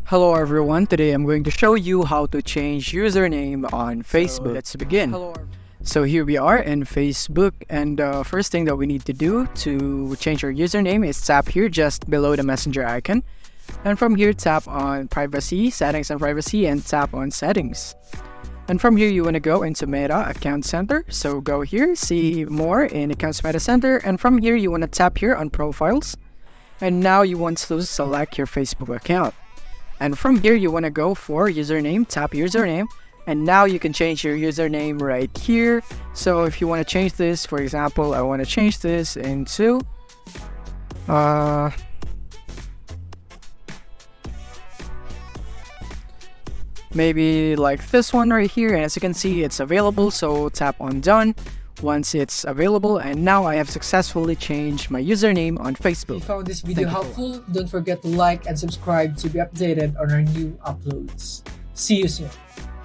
Hello everyone, today I'm going to show you how to change username on Facebook. Let's begin. So here we are in Facebook, and the first thing that we need to do to change our username is tap here just below the messenger icon. And from here tap on privacy, settings and privacy, and tap on settings. And from here you want to go into Meta Account Center. So go here, see more in Accounts Meta Center, and from here you want to tap here on profiles. And now you want to select your Facebook account. And from here, you want to go for username, tap username, and now you can change your username right here. So if you want to change this, for example, I want to change this into, maybe like this one right here. And as you can see, it's available. So tap on done once it's available, and now I have successfully changed my username on Facebook. If you found this video helpful, don't forget to like and subscribe to be updated on our new uploads. See you soon.